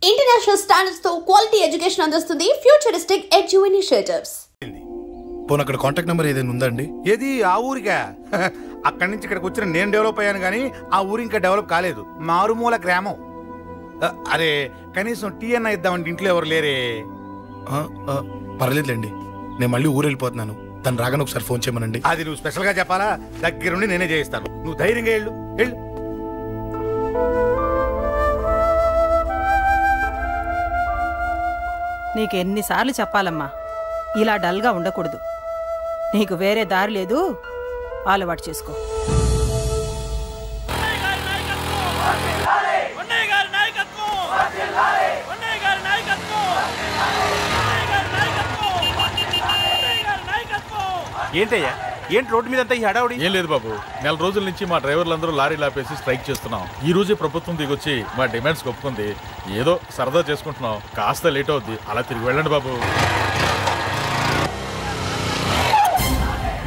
International standards తో quality education అందిస్తుంది futuristic edu initiatives. పోనీ అక్కడ కాంటాక్ట్ నెంబర్ ఏదైనా ఉందా అండి? ఏది ఆ ఊరిగా? అక్కడి నుంచి ఇక్కడికి వచ్చిన నేను డెవలప్ అయ్యాను కానీ ఆ ఊరు ఇంకా డెవలప్ కాలేదు. మారుమూల గ్రామం. అరే కనీసం టీ అన్న ఇద్దామంటే ఇంట్లో ఎవరు లేరే. పర్లేదులేండి, నేను మళ్ళీ ఊరు వెళ్ళిపోతున్నాను. తను రాగానే ఒకసారి ఫోన్ చేయమనండి. అది నువ్వు స్పెషల్ గా చెప్పాలా? దగ్గరుండి నేనే చేయిస్తాను. నువ్వు ధైర్యంగా వెళ్ళు. నీకు ఎన్నిసార్లు చెప్పాలమ్మా, ఇలా డల్గా ఉండకూడదు. నీకు వేరే దారి లేదు, అలవాటు చేసుకో. ఏంటయ్యా, ఏంటి రోడ్డు మీద అంతా ఈ హడావుడి? ఏం లేదు బాబు, నెల రోజుల నుంచి మా డ్రైవర్లందరూ లారీలు ఆపేసి స్ట్రైక్ చేస్తున్నాం. ఈ రోజే ప్రభుత్వం దిగొచ్చి మా డిమాండ్స్ ఒప్పుకుంది. ఏదో సరదా చేసుకుంటున్నాం, కాస్త లేట్ అవుద్ది, అలా తిరిగి వెళ్ళండి బాబు.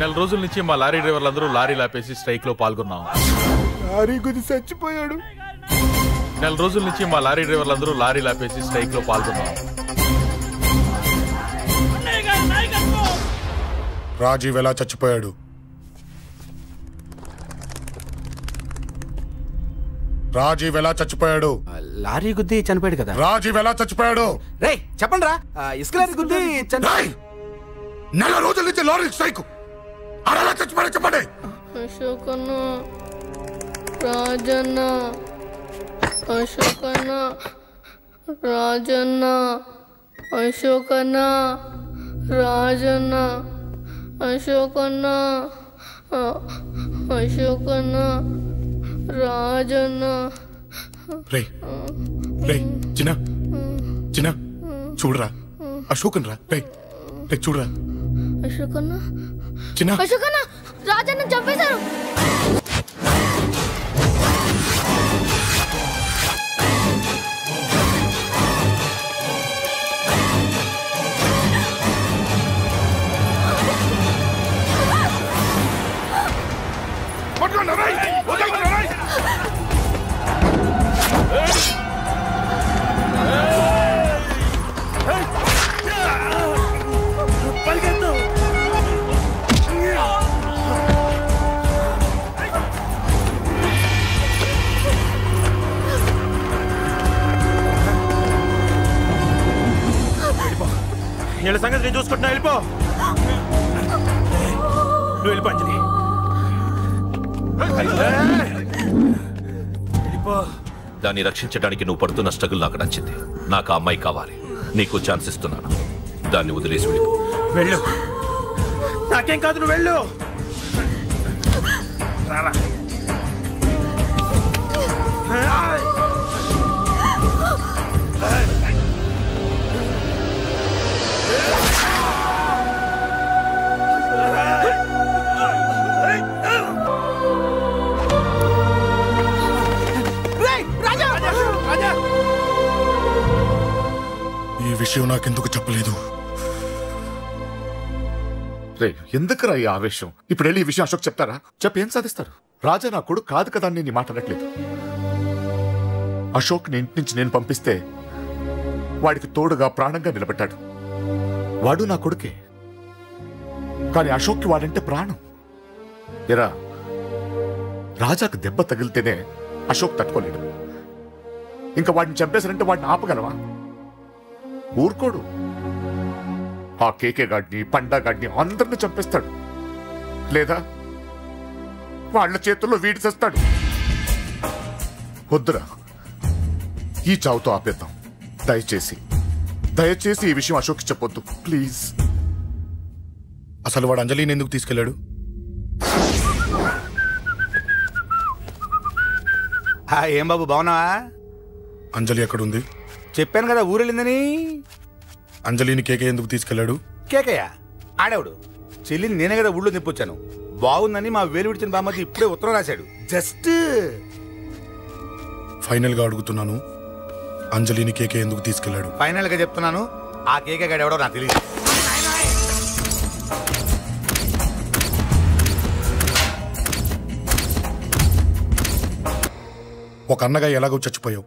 నెల రోజుల నుంచి మా లారీ డ్రైవర్లందరూ లారీలు ఆపేసి స్ట్రైక్ లో పాల్గొన్నాం. లారీ గుద్ది చచ్చిపోయాడు. నెల రోజుల నుంచి మా లారీ డ్రైవర్లందరూ లారీలు ఆపేసి స్ట్రైక్ లో పాల్గొన్నాం. రాజీవ్ ఎలా చచ్చిపోయాడు? రాజీవ్ ఎలా చచ్చిపోయాడు? లారీ గుద్ది చనిపోయాడు కదా. రాజీవ్ ఎలా చచ్చిపోయాడు? రే చెప్పండి రా, ఇసుక లారీ గుద్ది నెల రోజుల నుంచి లారీ స్ట్రైక్, అలా చచ్చిపోయాడు చెప్పండి. అశోకన్న, రాజన్న, అశోకన్న, రాజన్న, అశోకన్న, రాజన్న, అశోకన్న, అశోకన్న, రాజన్న. రే రే చిన్న చిన్న చూడరా, అశోకన్ రా. రే రే చూడరా, అశోకన్న, చిన్న అశోకన్న, రాజన్న చంపేశారు. వీళ్ళ సంగతి నేను చూసుకుంటున్నా. వెళ్ళిపో, నువ్వు వెళ్ళిపో అంజలి. దాన్ని రక్షించడానికి నువ్వు పడుతున్న స్ట్రగుల్ నాకు నచ్చింది. నాకు ఆ అమ్మాయి కావాలి. నీకు ఛాన్స్ ఇస్తున్నాను. దాన్ని వదిలేసి వెళ్ళిపో. వెళ్ళు, నాకేం కాదు, నువ్వు వెళ్ళు. రారా. ఈ విషయం నాకెందుకు చెప్పలేదు? రే ఎందుకురా ఈ ఆవేశం? ఇప్పుడు వెళ్ళి ఈ విషయం అశోక్ చెప్తారా? చెప్పి ఏం సాధిస్తారు? రాజా నా కొడుకు కాదు కదా అని నీ మాట్లాడట్లేదు. అశోక్ ని ఇంటి నుంచి నేను పంపిస్తే వాడికి తోడుగా ప్రాణంగా నిలబెట్టాడు. వాడు నా కొడుకే, కానీ అశోక్కి వాడంటే ప్రాణం. ఎరా, రాజాకు దెబ్బ తగిలితేనే అశోక్ తట్టుకోలేడు. ఇంకా వాడిని చంపేశారంటే వాడిని ఆపగలవా? ఊరుకోడు. ఆ కేకే గాడిని, పండా గాడిని అందరిని చంపేస్తాడు, లేదా వాళ్ళ చేతుల్లో వీడి చేస్తాడు. వద్దురా, ఈ చావుతో ఆపేద్దాం. దయచేసి ఈ విషయం అశోక్ చెప్పొద్దు ప్లీజ్. అసలు వాడు అంజలిని ఎందుకు తీసుకెళ్లాడు? ఏం బాబు, బాగున్నావా? అంజలి ఎక్కడుంది? చెప్పాను కదా ఊరెళ్ళిందని. అంజలిని కేకే ఎందుకు తీసుకెళ్లాడు? కేకయ్య ఆడేవాడు. చెల్లిని నేనే కదా ఊళ్ళో నిప్పొచ్చాను. బాగుందని మా వేలు విడిచిన బామ్మది ఇప్పుడే ఉత్తరం రాశాడు. జస్ట్ ఫైనల్ గా అడుగుతున్నాను, అంజలిని కేకే ఎందుకు తీసుకెళ్లాడు? ఫైనల్ గా చెప్తున్నాను, ఆ కేకే గాడు ఎవడో నాకు తెలియదు. ఒక అన్నగా ఎలాగో చచ్చిపోయావు,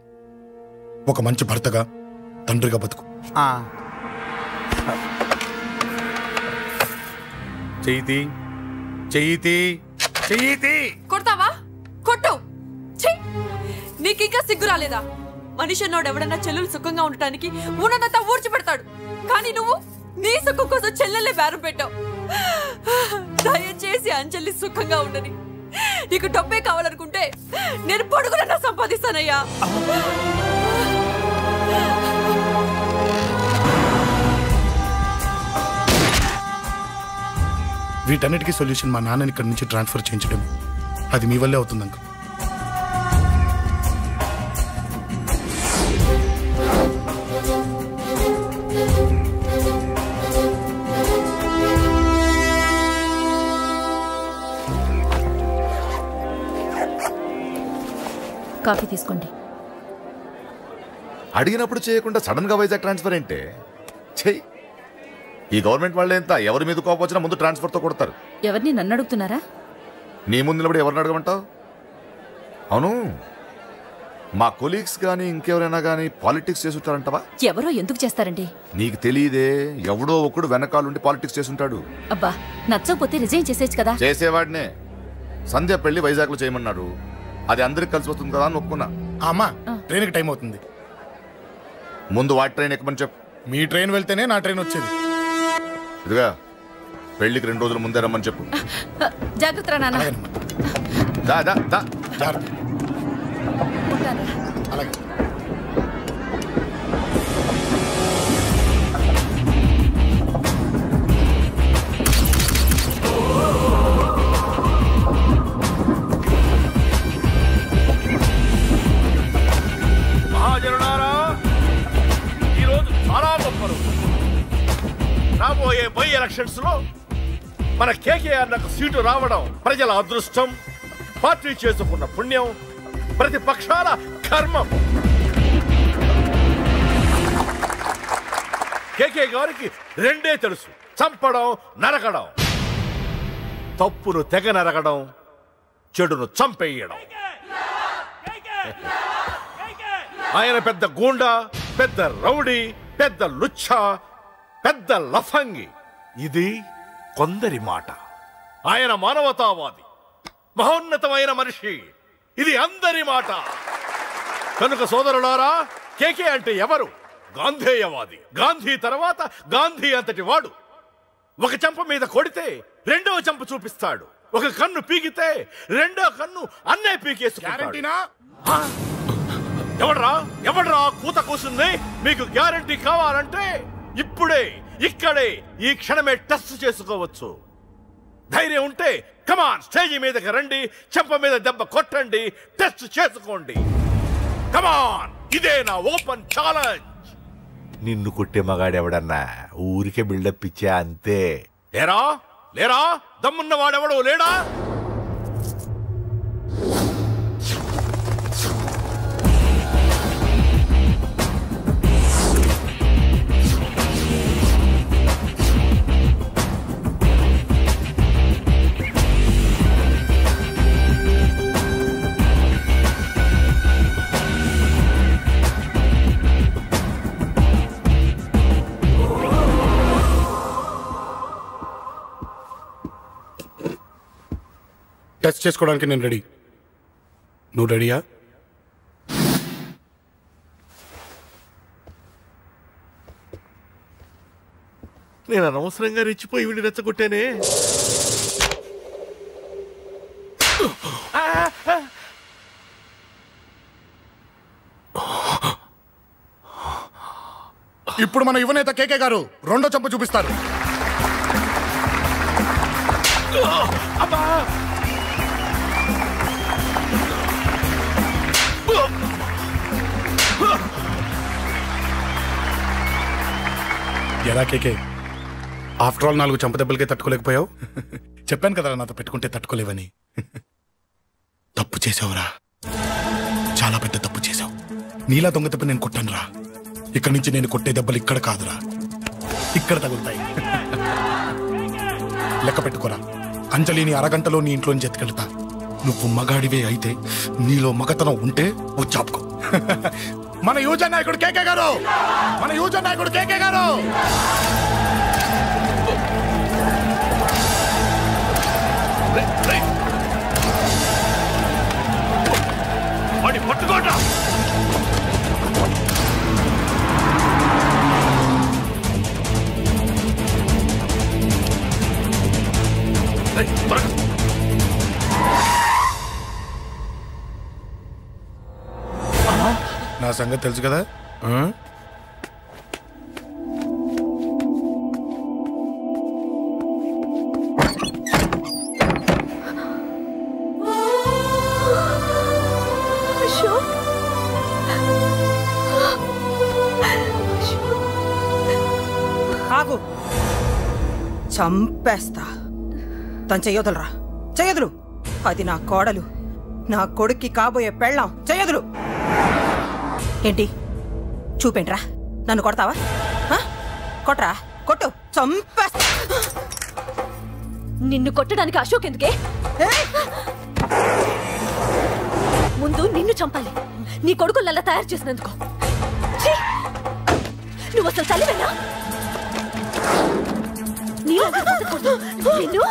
ఒక మంచి భర్తగా తండ్రిగా బతుకు. చెయ్యితి చెయ్యితి చెయ్యితి. కొడతావా? కొట్టు. నీకింకా సిగ్గు రాలేదా? మనిషి అన్నోడు ఎవడన్నా చెల్లెలు సుఖంగా ఉండటానికి ఉన్నదంతా ఊడ్చి పెడతాడు. కానీ నువ్వు నీ సుఖం కోసం చెల్లెల్లే బేరం పెట్టావు. దయచేసి అంజలి సుఖంగా ఉండని. నీకు డబ్బే కావాలనుకుంటే నేను పొడుగులన్నా సంపాదిస్తానయ్యా. వీటన్నిటికీ సొల్యూషన్ మా నాన్నని ఇక్కడి నుంచి ట్రాన్స్ఫర్ చేయించడం. అది మీ వల్లే అవుతుంది అంకుల్. కాఫీ తీసుకోండి. అడిగినప్పుడు చేయకుండా సడన్ గా వైజాగ్ ట్రాన్స్ఫర్ ఏంటే? చెయ్యి. ఈ గవర్నమెంట్ వాళ్ళే ఎంత ఎవరి మీద కోపం వచ్చినా ముందు ట్రాన్స్ఫర్తో కొడతారు. ఎవరిని నన్ను అడుగుతున్నారా? నీ ముందు నిలబడి ఎవరిని అడగమంటావు? అవును, మా కొలీగ్స్ కానీ ఇంకెవరైనా కానీ పాలిటిక్స్ చేస్తుంటారంటవా? ఎవరో ఎందుకు చేస్తారండి? నీకు తెలియదే, ఎవడో ఒకడు వెనకాలండి పాలిటిక్స్ చేస్తుంటాడు. అబ్బా, నచ్చకపోతే రిజైన్ చేసేచ్చు కదా. చేసేవాడినే. సంధ్య పెళ్లి వైజాగ్ లో చేయమన్నాడు. అది అందరికి కలిసి వస్తుంది కదా అని ఒప్పుకున్నా. అమ్మా, ట్రైన్కి టైం అవుతుంది. ముందు వాటి ట్రైన్ ఎక్కమని చెప్పు. మీ ట్రైన్ వెళ్తేనే నా ట్రైన్ వచ్చేది. ఇదిగా పెళ్లికి 2 రోజుల ముందే రమ్మని చెప్పు. జాగ్రత్త నాన్న. అలాగే. మహాజనులారా, ఈరోజు చాలా గొప్ప రోజు. రాబోయే బై ఎలక్షన్స్ లో మన కేకేఆర్ నాకు సీటు రావడం ప్రజల అదృష్టం, పార్టీ చేసుకున్న పుణ్యం, ప్రతిపక్షాల కర్మం. కేకే గారికి 2 తెలుసు: చంపడం, నరకడం. తప్పును తెగ నరకడం, చెడును చంపేయడం. ఆయన పెద్ద గూండా, పెద్ద రౌడీ, పెద్ద లుచ్చ, పెద్ద లఫంగి. ఇది కొందరి మాట. ఆయన మానవతావాది, మహోన్నతమైన మనిషి. ఇది అందరి మాట. కనుక సోదరులారా, కేకే అంటే ఎవరు? గాంధేయవాది. గాంధీ తర్వాత గాంధీ అంతటి వాడు. ఒక చెంప మీద కొడితే 2వ చెంప చూపిస్తాడు. ఒక కన్ను పీకితే 2వ కన్ను అన్నే పీకేసుకుంటాడు. ఎవడ్రా కూత కూసింది? మీకు గ్యారంటీ కావాలంటే ఇప్పుడే, ఇక్కడే, ఈ క్షణమే టెస్ట్ చేసుకోవచ్చు. ధైర్యం ఉంటే కమాన్, స్టేజీ మీదకి రండి, చెంప మీద దెబ్బ కొట్టండి, టెస్ట్ చేసుకోండి. కమాన్, ఇదే నా ఓపెన్ ఛాలెంజ్. నిన్ను కొట్టే మగాడెవడన్నా ఊరికే బిల్డప్ ఇచ్చా అంతే. లేరా దమ్మున్న వాడెవడో లేడా? టెస్ట్ చేసుకోవడానికి నేను రెడీ. నువ్వు రెడీయా? నేను అనవసరంగా రెచ్చిపోయి వీడిని రెచ్చగొట్టానే. ఇప్పుడు మన యువనేత కేకే గారు 2వ చెంప చూపిస్తారు. ఎలా కేకే, ఆఫ్టర్ ఆల్ 4 చంపదెబ్బలకే తట్టుకోలేకపోయావు? చెప్పాను కదా నాతో పెట్టుకుంటే తట్టుకోలేవని. తప్పు చేసావురా, చాలా పెద్ద తప్పు చేసావు. నీలా దొంగ దెబ్బ నేను కొట్టాను రా. ఇక్కడి నుంచి నేను కొట్టే దెబ్బలు ఇక్కడ కాదురా, ఇక్కడ తగులుతాయి. లెక్క పెట్టుకోరా. అంజలిని అరగంటలో నీ ఇంట్లోంచి ఎత్తుకెళ్తా. నువ్వు మగాడివే అయితే, నీలో మగతనం ఉంటే వచ్చాపుకో. మన యువజన నాయకుడు కేకే గారు, మన యువజన నాయకుడు కేకే గారు. పట్టుకోండి. నా సంగతి తెలుసు కదా. ఆగు, చంపేస్తా. తను చెయ్యొదలరా, చెయ్యదులు. అది నా కోడలు, నా కొడుక్కి కాబోయే పెళ్ళాం. చెయ్యదులు. ఏంటి చూపేంట్రా? నన్ను కొడతావా? కొట్రా, కొట్టు, చంపేస్తా. నిన్ను కొట్టడానికి అశోక్ ఎందుకే? ముందు నిన్ను చంపాలి, నీ కొడుకులల్లా తయారు చేసినందుకు. నువ్వు అసలు తల్లివేనా? నిన్ను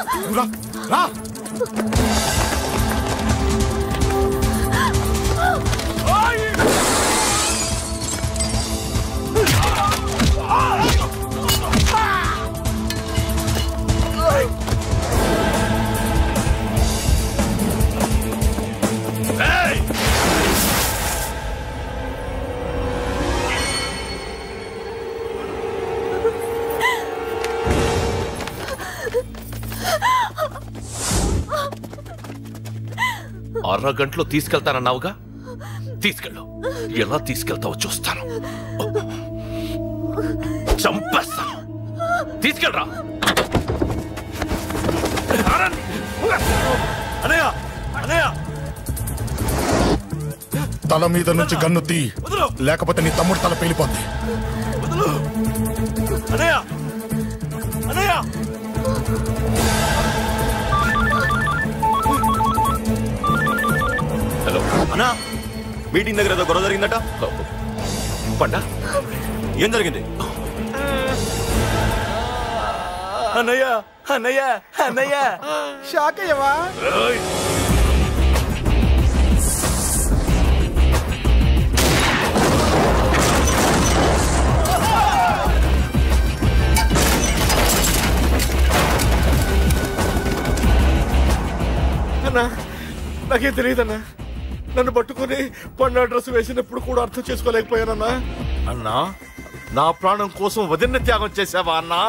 అరగంటలో తీసుకెళ్తానన్నావుగా, తీసుకెళ్ళు. ఎలా తీసుకెళ్తావో చూస్తాను. చంపేస్తాను. తీసుకెళ్ళరా. తల మీద నుంచి గన్ను తీ, లేకపోతే నీ తమ్ముడు తల పేలిపోద్ది. హలో అన్నా, మీటింగ్ దగ్గర ఏదో గొడవ జరిగిందట. పండా, ఏం జరిగింది? అన్నయ్య అన్నయ్య అన్నయ్య, షాక్ అయ్యవా? అన్నా, నాకేం తెలియదన్నా. నన్ను పట్టుకుని పండు డ్రెస్ వేసినప్పుడు కూడా అర్థం చేసుకోలేకపోయానన్నా. అన్నా, నా ప్రాణం కోసం వదిన త్యాగం చేసావా అన్నా?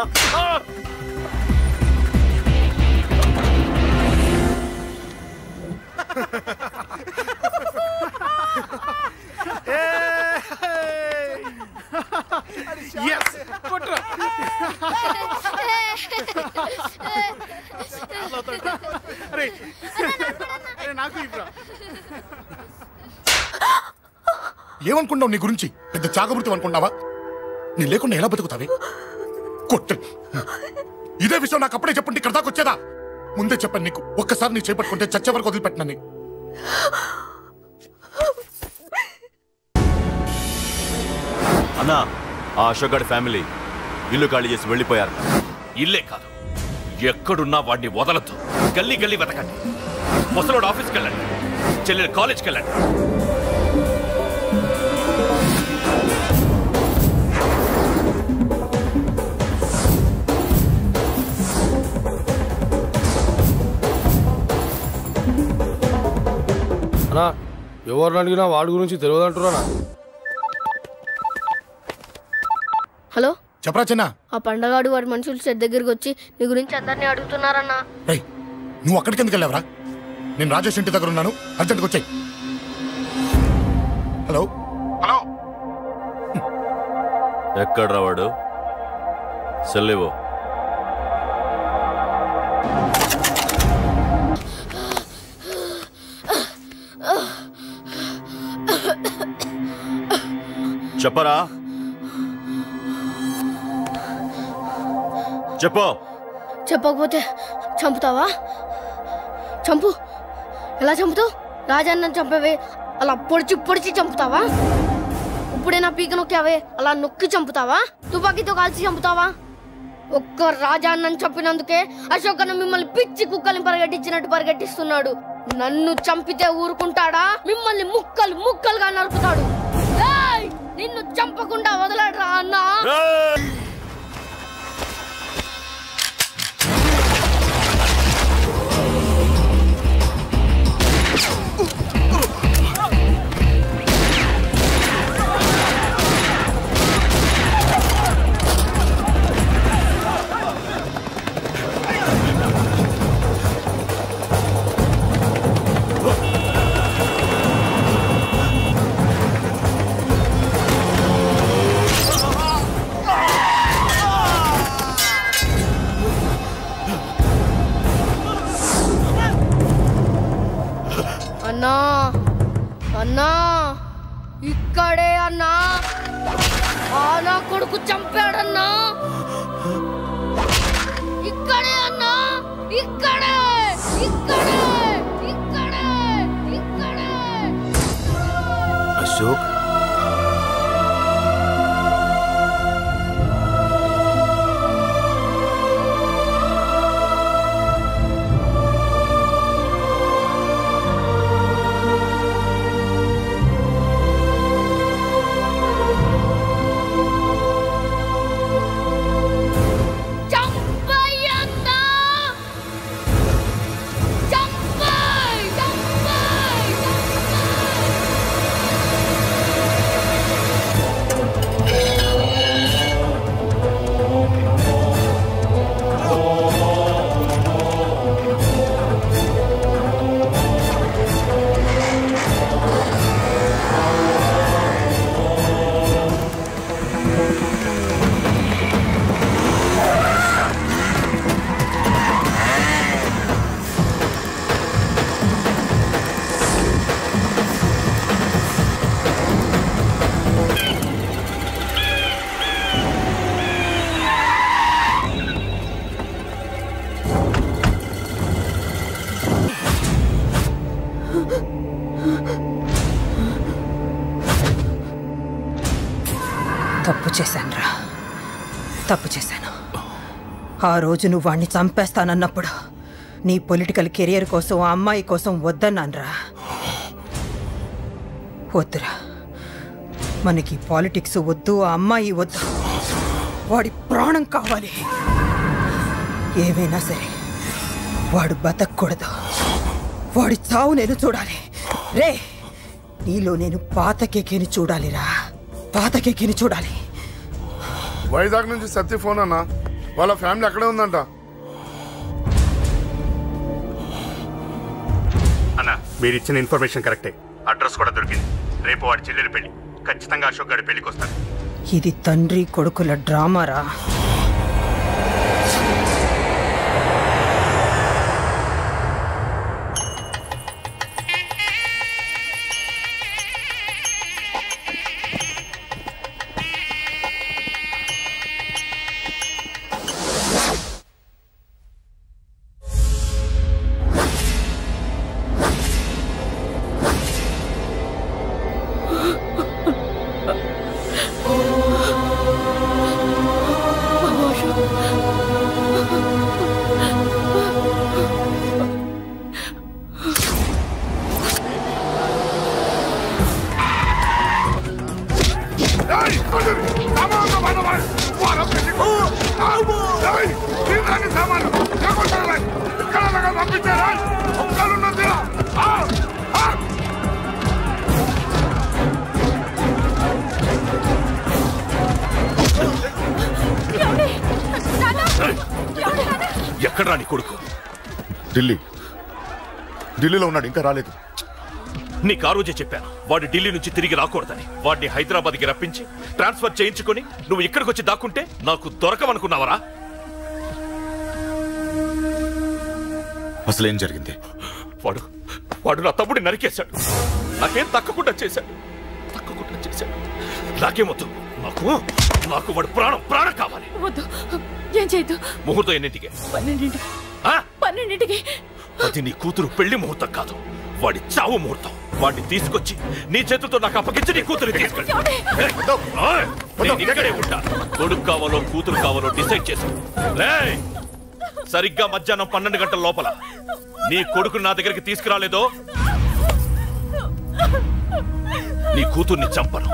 ఏమనుకున్నావు నీ గురించి? పెద్ద చాగమృతం అనుకున్నావా? నీ లేకుండా ఎలా బతుకుతావే? కొట్టు. ఇదే విషయం నాకు అప్పుడే చెప్పండి, ఇక్కడ దాకా వచ్చేదా? ముందే చెప్పండి నీకు. ఒక్కసారి నీ చేపట్టుకుంటే చచ్చే వరకు వదిలిపెట్టినని. అన్నా, ఆ అశోక్ గారి ఫ్యామిలీ ఇల్లు ఖాళీ చేసి వెళ్ళిపోయారు. ఇల్లే కాదు, ఎక్కడున్నా వాడిని వదలద్దు. గల్లీ గల్లీ వెతకండి. ముసలోడు ఆఫీస్కి వెళ్ళండి, చెల్లెలు కాలేజ్కి వెళ్ళండి. అన్నా, ఎవరిని అడిగినా వాడి గురించి తెలియదంటున్నా. హలో, చెప్పరా చిన్న. ఆ పండగాడు వాడి మనుషులు సెట్ దగ్గరికి వచ్చి నీ గురించి అందరినీ అడుగుతున్నారన్నా. నువ్వు అక్కడికి ఎందుకు వెళ్ళావరా? నేను రాజేష్ ఇంటి దగ్గర ఉన్నాను, అర్జెంట్గా వచ్చాయి. హలో హలో, ఎక్కడ్రా వాడు? సెల్లివో. చెప్పరా, చెప్పు. చెప్పకపోతే చంపుతావా? చంపు. ఎలా చంపుతావు? రాజాన్న చంపవే, అలా పొడిచి పొడిచి చంపుతావా? ఇప్పుడైనా పీక నొక్కావే అలా నొక్కి చంపుతావా? తుపాకీతో కాల్చి చంపుతావా? ఒక్క రాజాన్నని చంపినందుకే అశోక్ అన్న మిమ్మల్ని పిచ్చి కుక్కల్ని పరిగెట్టించినట్టు పరిగెట్టిస్తున్నాడు. నన్ను చంపితే ఊరుకుంటాడా? మిమ్మల్ని ముక్కలు ముక్కలుగా నరుకుతాడు. నిన్ను చంపకుండా వదలడరా అన్నా. అన్నా అన్నా ఇక్కడే అన్నా. నా కొడుకు చంపాడన్నా. ఇక్కడే అన్నా. ఇక్కడే ఇక్కడే ఇక్కడే ఇక్కడే. అశోక్ తప్పు చేశానురా, తప్పు చేశాను. ఆ రోజు నువ్వు వాణ్ణి చంపేస్తానన్నప్పుడు నీ పొలిటికల్ కెరియర్ కోసం ఆ అమ్మాయి కోసం వద్దన్నానురా. వద్దురా, మనకి పాలిటిక్స్ వద్దు, ఆ అమ్మాయి వద్దు, వాడి ప్రాణం కావాలి. ఏమైనా సరే వాడు బతకూడదు, వాడి చావు నేను చూడాలి. రే, నీలో నేను పాత కేకేని చూడాలిరా, పాత కేకేని చూడాలి. వైజాగ్ నుంచి సత్య ఫోన్ అన్నా, వాళ్ళ ఫ్యామిలీ అక్కడే ఉందంట. అన్నా, మీరు ఇచ్చిన ఇన్ఫర్మేషన్ కరెక్టే. అడ్రస్ కూడా దొరికింది. రేపు వాడి చెల్లెలి పెళ్లి. ఖచ్చితంగా అశోక్ గారి పెళ్లికి వస్తాడు. ఇది తండ్రి కొడుకుల డ్రామారా. ఎక్కడ్రా నీ కొడుకు? ఢిల్లీలో ఉన్నాడు, ఇంకా రాలేదు. నీకు ఆ రోజే చెప్పాను వాడు ఢిల్లీ నుంచి తిరిగి రాకూడదని. వాడిని హైదరాబాద్కి రప్పించి ట్రాన్స్ఫర్ చేయించుకొని నువ్వు ఇక్కడికి వచ్చి దాక్కుంటే నాకు దొరకమనుకున్నావరా? అసలేం జరిగింది? వాడు నా తమ్ముడిని నరికేశాడు. నాకేం తక్కకుండా చేశాడు. నాకేమొద్దు. నాకు వాడు ప్రాణం కావాలి. వద్దు, ఏం చేయొద్దు. ముహూర్తం ఎన్నింటికి? 12ంటికి. అది నీ కూతురు పెళ్లి ముహూర్తం కాదు, వాడి చావు ముహూర్తం. వాటిని తీసుకొచ్చి నీ చేతులతో నాకు అప్పగించి నీ కూతురు తీసుకెళ్ళి ఇక్కడే ఉంటా. కొడుకు కావాలో కూతురు కావాలో డిసైడ్ చేసి సరిగ్గా మధ్యాహ్నం 12 గంటల లోపల నీ కొడుకుని నా దగ్గరికి తీసుకురాలేదో నీ కూతుర్ని చంపను.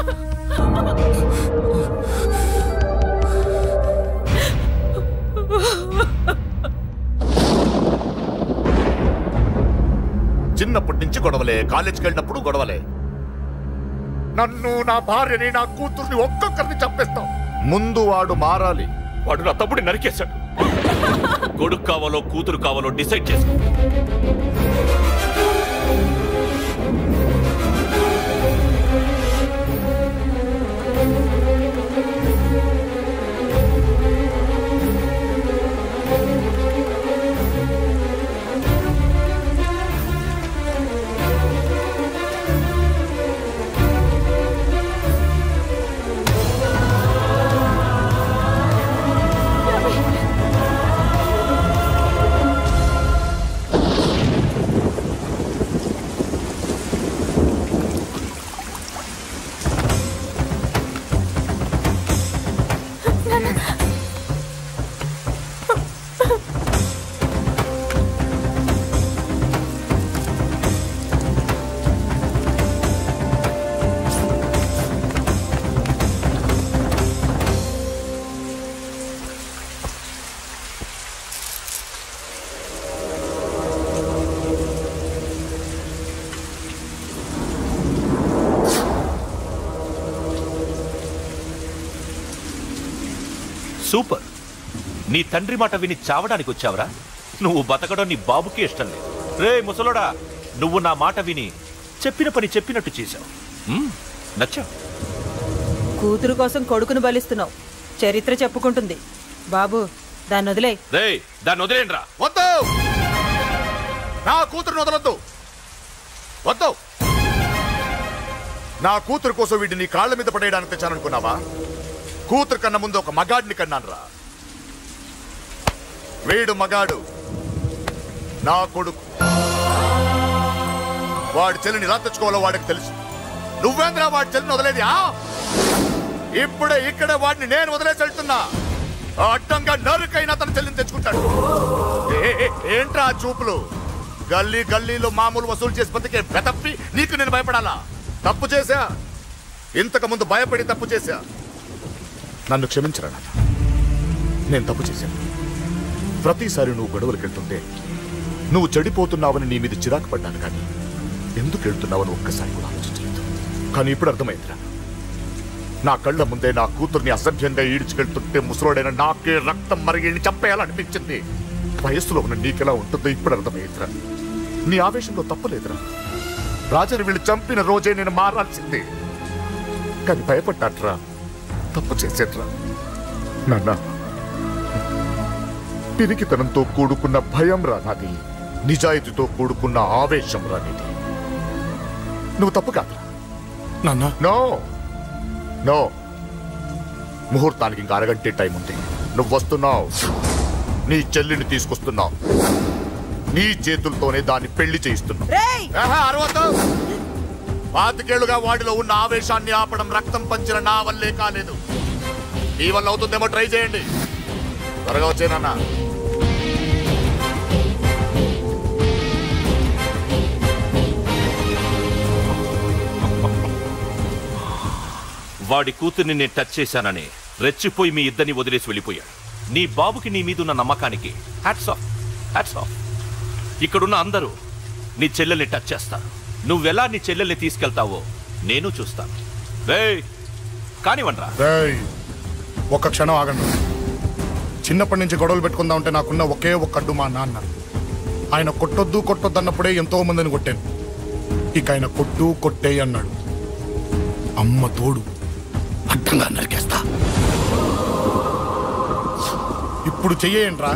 చిన్నప్పటి నుంచి గొడవలే, కాలేజీకి వెళ్ళినప్పుడు గొడవలే. నన్ను, నా భార్యని, నా కూతుర్ని ఒక్కొక్కరిని చంపేస్తాం. ముందు వాడు మారాలి. వాడు నా తమ్ముడిని నరికేశాడు. కొడుకు కావాలో కూతురు కావాలో డిసైడ్ చేసుకో. సూపర్. నీ తండ్రి మాట విని చావడానికి వచ్చావరా? నువ్వు బతకడం నీ బాబుకి ఇష్టం లేదు. రే ముసలోడా, నువ్వు నా మాట విని చెప్పిన పని చెప్పినట్టు చేశావు. నచ్చా. కూతురు కోసం కొడుకును బలిస్తున్నావు. చరిత్ర చెప్పుకుంటుంది. బాబు, దాన్ని వదిలే. రే, దాన్ని వదిలేండ్రా. వద్దు, నా కూతురుని వదలొద్దు. వద్దు. నా కూతురు కోసం వీడిని నీ కాళ్ళ మీద పడేయడానికి తెచ్చాననుకున్నావా? కూతురు కన్నా ముందు ఒక మగాడిని కన్నాను రా. వీడు మగాడు, నా కొడుకు. వాడి చెల్లిని ఎలా తెచ్చుకోవాలో వాడికి తెలుసు. నువ్వేంద్రా వాడి చెల్లిని వదిలేది? ఇప్పుడే ఇక్కడే వాడిని నేను వదిలేసి వెళ్తున్నా. అడ్డంగా నరుకైనా తన చెల్లిని తెచ్చుకుంటాడు. ఏంట్రా చూపులు? గల్లీ గల్లీలో మామూలు వసూలు చేసి బతికే బెతప్పి నీకు నేను భయపడాలా? తప్పు చేశా, ఇంతకు ముందు భయపడి తప్పు చేశా. నన్ను క్షమించరా నాన్న, నేను తప్పు చేశాను. ప్రతిసారి నువ్వు గొడవలకు వెళ్తుంటే నువ్వు చెడిపోతున్నావని నీ మీద చిరాకు పడ్డాను, కానీ ఎందుకు వెళ్తున్నావని ఒక్కసారి కూడా ఆలోచించలేదు. కానీ ఇప్పుడు అర్థమైందిరా, నా కళ్ళ ముందే నా కూతుర్ని అసభ్యంగా ఈడ్చుకెళ్తుంటే ముసలోడైన నాకే రక్తం మరిగి చంపేయాలనిపించింది. వయస్సులో ఉన్న నీకెలా ఉంటుందో ఇప్పుడు అర్థమైందిరా. నీ ఆవేశంలో తప్పలేదురా. రాజని వీళ్ళు చంపిన రోజే నేను మారాల్సిందే, కానీ భయపడ్డాట్రా, తప్పు చేసేట్రా. నాన్న, పిరికితనంతో కూడుకున్న భయం రా నాది, నిజాయితీతో కూడుకున్న ఆవేశం రా నీది. నువ్వు తప్పు కాదురా నాన్న. నో నో, ముహూర్తానికి ఇంకా అరగంటే టైం ఉంది. నువ్వు వస్తున్నావు, నీ చెల్లిని తీసుకొస్తున్నావు, నీ చేతులతోనే దాన్ని పెళ్లి చేయిస్తున్నావు. అరవద్దు. 25 ఏళ్లుగా వాడిలో ఉన్న ఆవేశాన్ని ఆపడం రక్తం పంచిన నా వల్లే కాలేదు. ఈ వల్ల అవుతుందేమో ట్రై చేయండి. త్వరగా వచ్చేనన్నా. వాడి కూతుర్ని నేను టచ్ చేశానని రెచ్చిపోయి మీ ఇద్దరిని వదిలేసి వెళ్ళిపోయాడు. నీ బాబుకి నీ మీదున్న నమ్మకానికి హ్యాట్స్ ఆఫ్, హ్యాట్స్ ఆఫ్. ఇక్కడున్న అందరూ నీ చెల్లెల్ని టచ్ చేస్తారు. నువ్వెలా నీ చెల్లెల్ని తీసుకెళ్తావో నేను చూస్తాను. కానివ్వండ్రా. ఒక్క క్షణం ఆగండి. చిన్నప్పటి నుంచి గొడవలు పెట్టుకుందాం అంటే నాకున్న ఒకే ఒక్క అడ్డు మా నాన్న. ఆయన కొట్టొద్దు కొట్టొద్దు అన్నప్పుడే ఎంతో మందిని కొట్టాను. ఇక ఆయన కొట్టు కొట్టే అన్నాడు. అమ్మ తోడు అడ్డంగా నరికేస్తా. ఇప్పుడు చెయ్యండ్రా.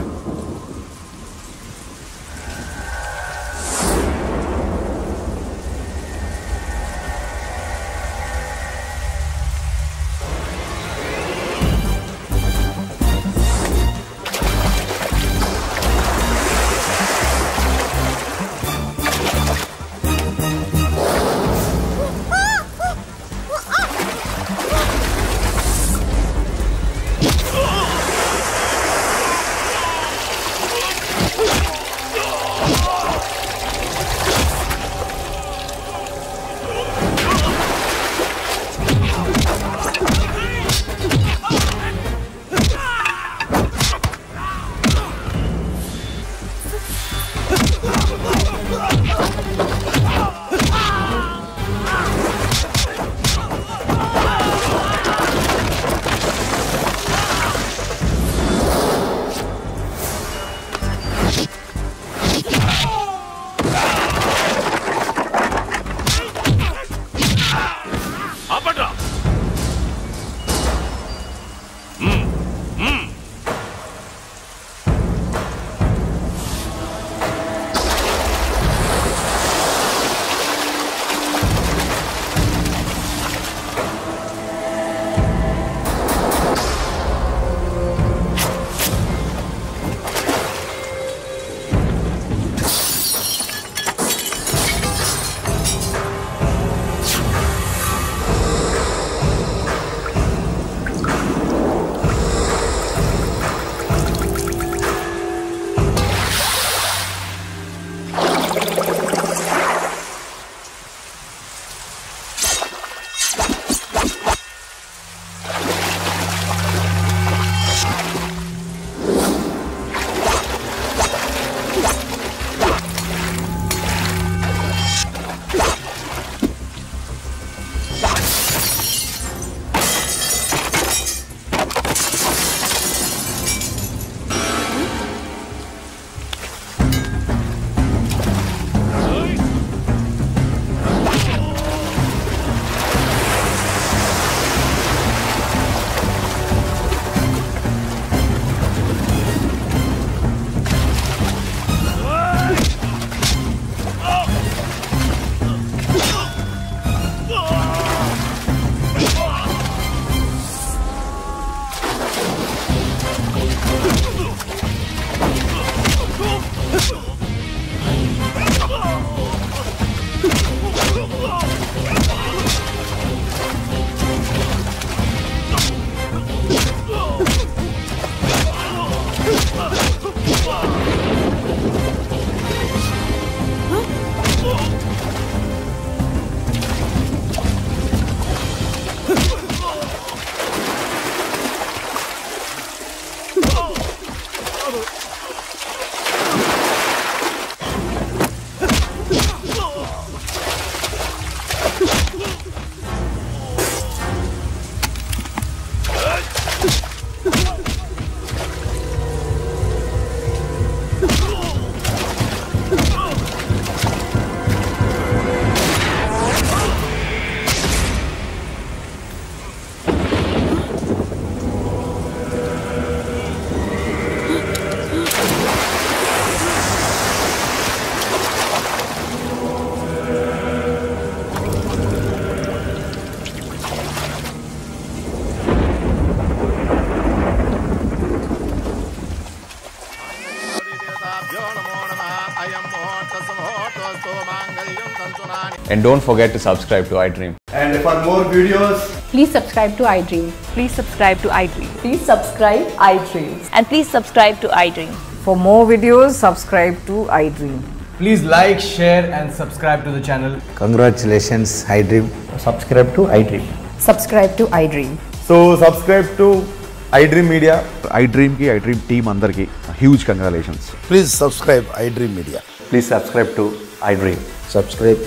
And don't forget to subscribe to iDream. And for more videos, please subscribe to iDream. Please subscribe to iDream. Please subscribe iDream. And please subscribe to iDream. For more videos, subscribe to iDream. please like, share and subscribe to the channel. Congratulations, iDream. Subscribe to iDream. Subscribe to iDream. So subscribe to iDream Media. iDream ki iDream team andarki huge congratulations. Please subscribe iDream Media. Please subscribe to iDream. Subscribe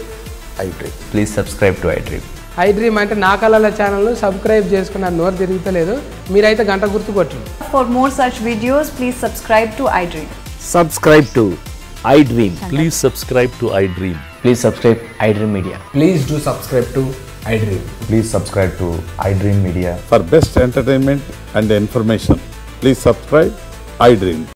iDream. Please subscribe to iDream. iDream అంటే నా కళల channel subscribe చేసుకున్న నోరు తిరుగుతలేదు మీరైతే గంట గుర్తు కొట్టండి. For more such videos, please subscribe to iDream. Subscribe to iDream. Please subscribe to iDream. Please subscribe iDream Media. Please do subscribe to iDream. Please subscribe to iDream Media. For best entertainment and information, please subscribe iDream.